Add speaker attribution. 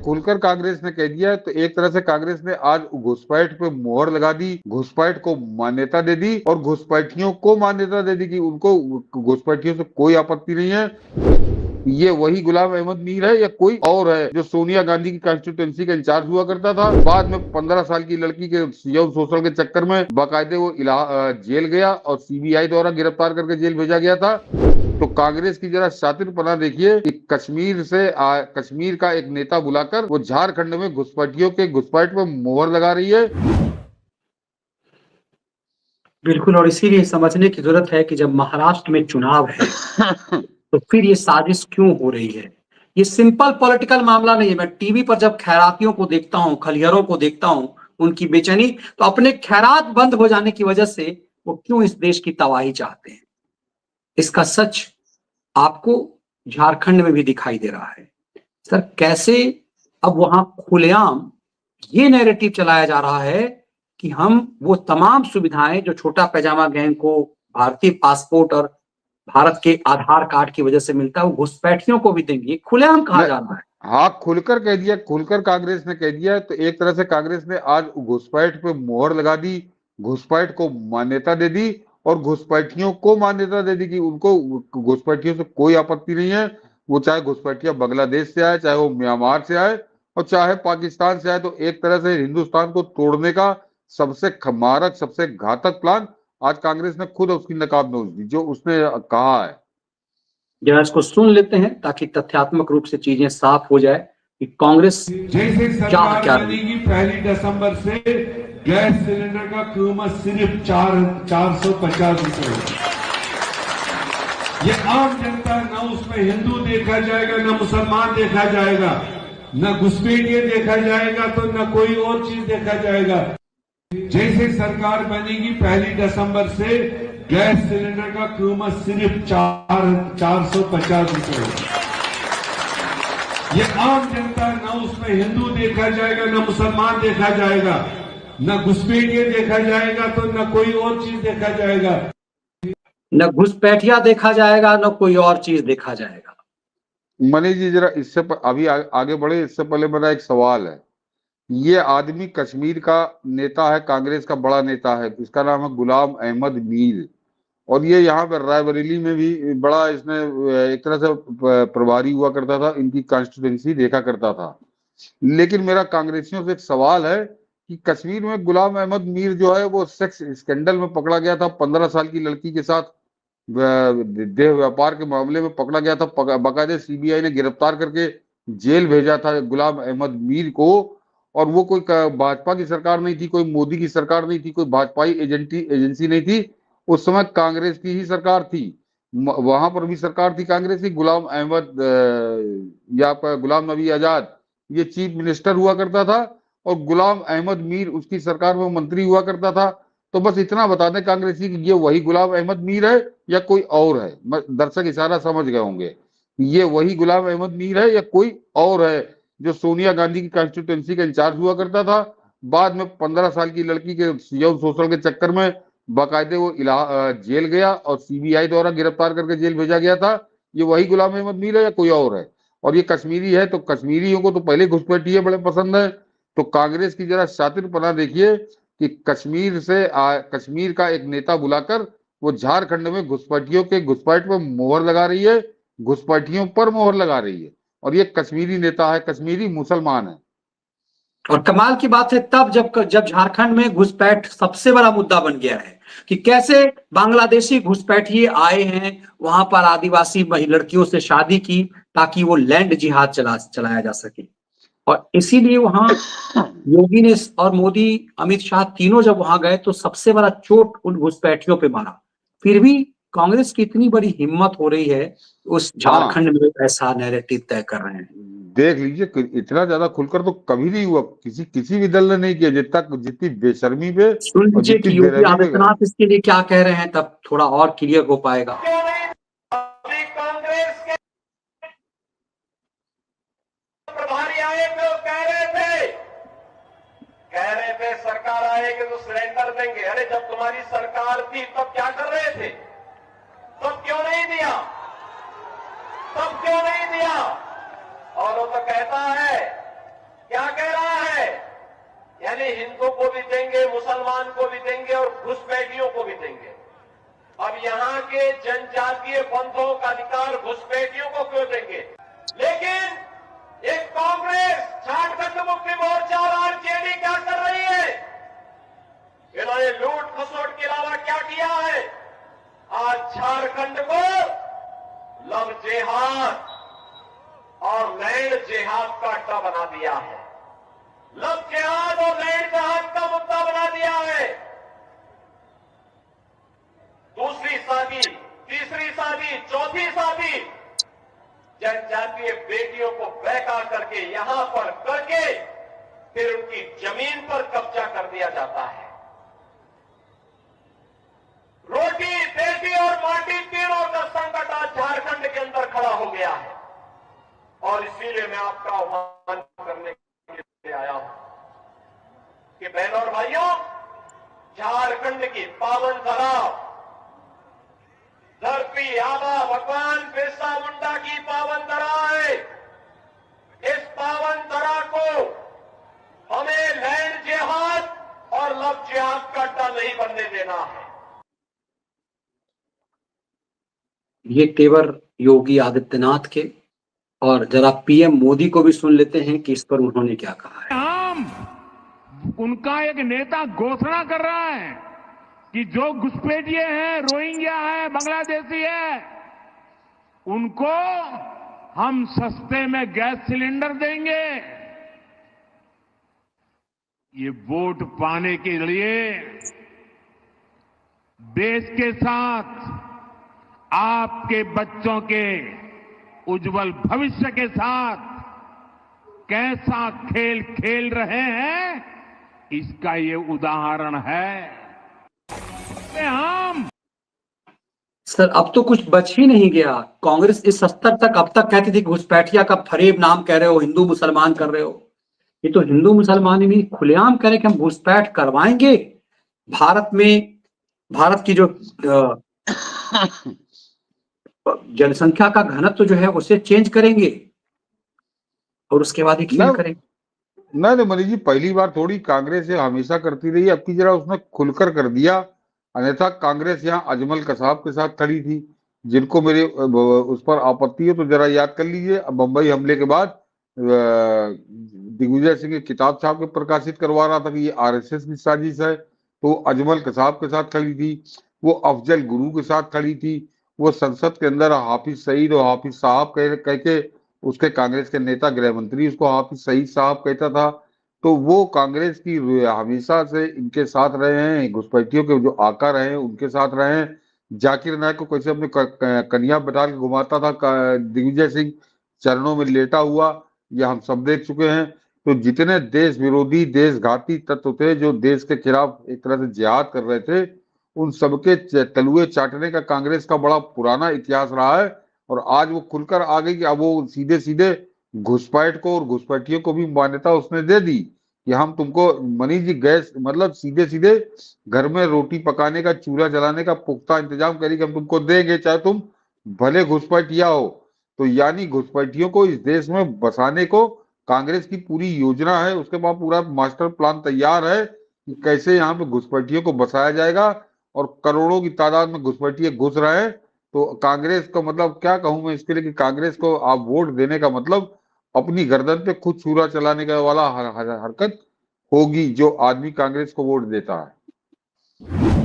Speaker 1: खुलकर कांग्रेस ने कह दिया है, तो एक तरह से कांग्रेस ने आज घुसपैठ पे मोहर लगा दी, घुसपैठ को मान्यता दे दी और घुसपैठियों को मान्यता दे दी कि उनको घुसपैठियों से कोई आपत्ति नहीं है। ये वही गुलाम अहमद मीर है या कोई और है जो सोनिया गांधी की कॉन्स्टिट्यूंसी का इंचार्ज हुआ करता था, बाद में 15 साल की लड़की के यौन शोषण के चक्कर में बाकायदे वो जेल गया और सीबीआई द्वारा गिरफ्तार करके जेल भेजा गया था। तो कांग्रेस की जरा शातिरपना देखिए कि कश्मीर का एक नेता बुलाकर वो झारखंड में घुसपैठियों के घुसपैठ पर मोहर लगा रही है।
Speaker 2: बिल्कुल, और इसीलिए समझने की जरूरत है कि जब महाराष्ट्र में चुनाव है तो फिर ये साजिश क्यों हो रही है। ये सिंपल पॉलिटिकल मामला नहीं है। मैं टीवी पर जब खैरातियों को देखता हूं, खलिहरों को देखता हूं, उनकी बेचैनी, तो अपने खैरात बंद हो जाने की वजह से वो क्यों इस देश की तबाही चाहते हैं, इसका सच आपको झारखंड में भी दिखाई दे रहा है। सर, कैसे अब वहां खुलेआम ये नैरेटिव चलाया जा रहा है कि हम वो तमाम सुविधाएं जो छोटा पैजामा गैंग को भारतीय पासपोर्ट और भारत के आधार कार्ड की वजह से मिलता है, वो घुसपैठियों को भी देंगे। खुलेआम कहा जा रहा है।
Speaker 1: हाँ, खुलकर कह दिया, खुलकर कांग्रेस ने कह दिया है, तो एक तरह से कांग्रेस ने आज घुसपैठ पे मोहर लगा दी, घुसपैठ को मान्यता दे दी और घुसपैठियों को मान्यता दे दी कि उनको घुसपैठियों से कोई आपत्ति नहीं है। वो चाहे घुसपैठिया बांग्लादेश से आए, चाहे वो म्यांमार से आए और चाहे पाकिस्तान से आए। तो एक तरह से हिंदुस्तान को तोड़ने का सबसे मारक, सबसे घातक प्लान आज कांग्रेस ने खुद उसकी नकाबपोश दी, जो उसने कहा है।
Speaker 2: जरा इसको सुन लेते हैं ताकि तथ्यात्मक रूप से चीजें साफ हो जाए कि कांग्रेस
Speaker 3: जैसे सरकार बनेगी 1 दिसंबर से गैस सिलेंडर का कीमत सिर्फ 450 रुपए। ये आम जनता, न उसमें हिंदू देखा जाएगा, न मुसलमान देखा जाएगा, न घुसपैठिया देखा जाएगा, तो न कोई और चीज देखा जाएगा। जैसे सरकार बनेगी 1 दिसंबर से गैस सिलेंडर का कीमत सिर्फ 450 रुपए। ये आम जनता, न उसमें हिंदू देखा जाएगा, न मुसलमान देखा जाएगा, न घुसपैठिया देखा जाएगा, तो न कोई और चीज देखा जाएगा।
Speaker 2: न घुसपैठिया देखा जाएगा, न कोई और चीज देखा जाएगा।
Speaker 1: मनीष जी, जरा इससे अभी आगे बढ़े, इससे पहले मेरा एक सवाल है। ये आदमी कश्मीर का नेता है, कांग्रेस का बड़ा नेता है, इसका नाम है गुलाम अहमद मीर और ये यहाँ पर रायबरेली में भी बड़ा, इसने एक तरह से प्रभारी हुआ करता था, इनकी कॉन्स्टिट्यूंसी देखा करता था। लेकिन मेरा कांग्रेसियों से एक सवाल है कि कश्मीर में गुलाम अहमद मीर जो है वो सेक्स स्कैंडल में पकड़ा गया था, 15 साल की लड़की के साथ देह व्यापार के मामले में पकड़ा गया था, बाकायदे सीबीआई ने गिरफ्तार करके जेल भेजा था गुलाम अहमद मीर को। और वो कोई भाजपा की सरकार नहीं थी, कोई मोदी की सरकार नहीं थी, कोई भाजपाई एजेंसी नहीं थी, उस समय कांग्रेस की ही सरकार थी। वहां पर भी सरकार थी कांग्रेस की। गुलाम अहमद या गुलाम नबी आजाद ये चीफ मिनिस्टर हुआ करता था और गुलाम अहमद मीर उसकी सरकार में मंत्री हुआ करता था। तो बस इतना बता दें कांग्रेसी कि ये वही गुलाम अहमद मीर है या कोई और है। दर्शक इशारा समझ गए होंगे, ये वही गुलाम अहमद मीर है या कोई और है जो सोनिया गांधी की कॉन्स्टिट्यूंसी का इंचार्ज हुआ करता था, बाद में 15 साल की लड़की के यौन शोषण के चक्कर में बाकायदे वो जेल गया और सीबीआई द्वारा गिरफ्तार करके जेल भेजा गया था। ये वही गुलाम अहमद मीर है या कोई और है? और ये कश्मीरी है, तो कश्मीरियों को तो पहले घुसपैठिए बड़े पसंद है। तो कांग्रेस की जरा शातिरपना देखिए कि कश्मीर का एक नेता बुलाकर वो झारखंड में घुसपैठियों के घुसपैठ पर मोहर लगा रही है, घुसपैठियों पर मोहर लगा रही है। और ये कश्मीरी नेता है, कश्मीरी मुसलमान है।
Speaker 2: और कमाल की बात है, तब जब झारखंड में घुसपैठ सबसे बड़ा मुद्दा बन गया है कि कैसे बांग्लादेशी घुसपैठिए आए हैं, वहां पर आदिवासी लड़कियों से शादी की ताकि वो लैंड जिहाद चलाया जा सके। और इसीलिए वहां योगी ने और मोदी, अमित शाह तीनों जब वहां गए तो सबसे बड़ा चोट उन घुसपैठियों पे मारा। फिर भी कांग्रेस की इतनी बड़ी हिम्मत हो रही है, उस झारखंड में ऐसा नैरेटिव तय कर रहे हैं।
Speaker 1: देख लीजिए, इतना ज्यादा खुलकर तो कभी नहीं हुआ, किसी भी दल ने नहीं किया जितनी बेशर्मी पे।
Speaker 2: सुन लीजिए कि योगी आदित्यनाथ इसके लिए क्या कह रहे हैं, तब थोड़ा और क्लियर हो पाएगा।
Speaker 4: अभी कांग्रेस के प्रभारी आए थे, कह रहे थे सरकार आएगी तो सिलेंडर देंगे। अरे जब तुम्हारी सरकार थी तब क्या कर रहे थे? तब क्यों नहीं दिया? और वो तो कहता है क्या कह रहा है? यानी हिंदू को भी देंगे, मुसलमान को भी देंगे और घुसपैठियों को भी देंगे। अब यहां के जनजातीय बंधुओं का अधिकार घुसपैठियों को क्यों देंगे? लेकिन एक कांग्रेस, झारखंड मुक्ति मोर्चा और आरजेडी क्या कर रही है? इन्होंने लूट खसोट के अलावा क्या किया है? आज झारखंड को लव जेहाद और लैंड जेहाद का अड्डा बना दिया है। लव जेहाद और लैंड जेहाद का मुद्दा बना दिया है। दूसरी शादी, तीसरी शादी, चौथी शादी जनजातीय बेटियों को बहका करके यहां पर करके फिर उनकी जमीन पर कब्जा कर दिया जाता है। रोटी, बेटी और माटी तीनों का संकट आज झारखंड के अंदर खड़ा हो गया है और इसीलिए मैं आपका आह्वान करने के लिए आया हूं कि बहनों और भाइयों, झारखंड की पावन धरा, धरती आबा भगवान बिरसा मुंडा की पावन धरा है। इस पावन धरा को हमें लैंड जिहाद और लव जिहाद का अड्डा नहीं बनने देना है।
Speaker 2: ये तेवर योगी आदित्यनाथ के, और जरा पीएम मोदी को भी सुन लेते हैं कि इस पर उन्होंने क्या कहा है।
Speaker 5: हम उनका एक नेता घोषणा कर रहा है कि जो घुसपैठिए हैं, रोहिंग्या है, बांग्लादेशी है, उनको हम सस्ते में गैस सिलेंडर देंगे। ये वोट पाने के लिए देश के साथ, आपके बच्चों के उज्जवल भविष्य के साथ कैसा खेल खेल रहे हैं, इसका ये उदाहरण है। हम
Speaker 2: सर, अब तो कुछ बच ही नहीं गया। कांग्रेस इस स्तर तक अब तक कहती थी घुसपैठिया का फरेब नाम कह रहे हो, हिंदू मुसलमान कर रहे हो। ये तो हिंदू मुसलमान ही नहीं, खुलेआम कह रहे कि हम घुसपैठ करवाएंगे। भारत में, भारत की जो जनसंख्या का घनत्व जो है उसे चेंज करेंगे और उसके बाद ही खेल करेंगे।
Speaker 1: नहीं मनीष जी, पहली बार थोड़ी, कांग्रेस ये हमेशा करती रही, अब की जरा उसने खुलकर कर दिया। अन्यथा कांग्रेस यहाँ अजमल कसाब के साथ खड़ी थी। जिनको मेरे उस पर आपत्ति है तो जरा याद कर लीजिए, बंबई हमले के बाद दिग्विजय सिंह की किताब छाप के प्रकाशित करवा रहा था कि ये आरएसएस की साजिश है, तो अजमल कसाब के साथ खड़ी थी। वो अफजल गुरु के साथ खड़ी थी। वो संसद के अंदर हाफिज सईद और हाफिज साहब कह के उसके कांग्रेस के नेता गृह मंत्री उसको हाफिज सईद साहब कहता था। तो वो कांग्रेस की हमेशा से इनके साथ रहे हैं, घुसपैठियों के जो आका रहे हैं उनके साथ रहे हैं। जाकिर नायक को कैसे अपने कन्या बैठा के घुमाता था दिग्विजय सिंह, चरणों में लेटा हुआ, ये हम सब देख चुके हैं। तो जितने देश विरोधी, देशघाती तत्व थे जो देश के खिलाफ एक तरह से जिहाद कर रहे थे, उन सबके तलुए चाटने का कांग्रेस का बड़ा पुराना इतिहास रहा है। और आज वो खुलकर आ गई कि अब वो सीधे सीधे घुसपैठ को और घुसपैठियों को भी मान्यता उसने दे दी कि हम तुमको, मनीष जी, गैस मतलब सीधे सीधे घर में रोटी पकाने का, चूल्हा जलाने का पुख्ता इंतजाम करेगी, हम तुमको देंगे चाहे तुम भले घुसपैठिया हो। तो यानी घुसपैठियों को इस देश में बसाने को कांग्रेस की पूरी योजना है, उसके बाद पूरा मास्टर प्लान तैयार है कि कैसे यहाँ पे घुसपैठियों को बसाया जाएगा। और करोड़ों की तादाद में घुसपैठिए घुस रहे हैं। तो कांग्रेस का मतलब क्या कहूं मैं इसके लिए कि कांग्रेस को आप वोट देने का मतलब अपनी गर्दन पे खुद छुरा चलाने का वाला हरकत होगी जो आदमी कांग्रेस को वोट देता है।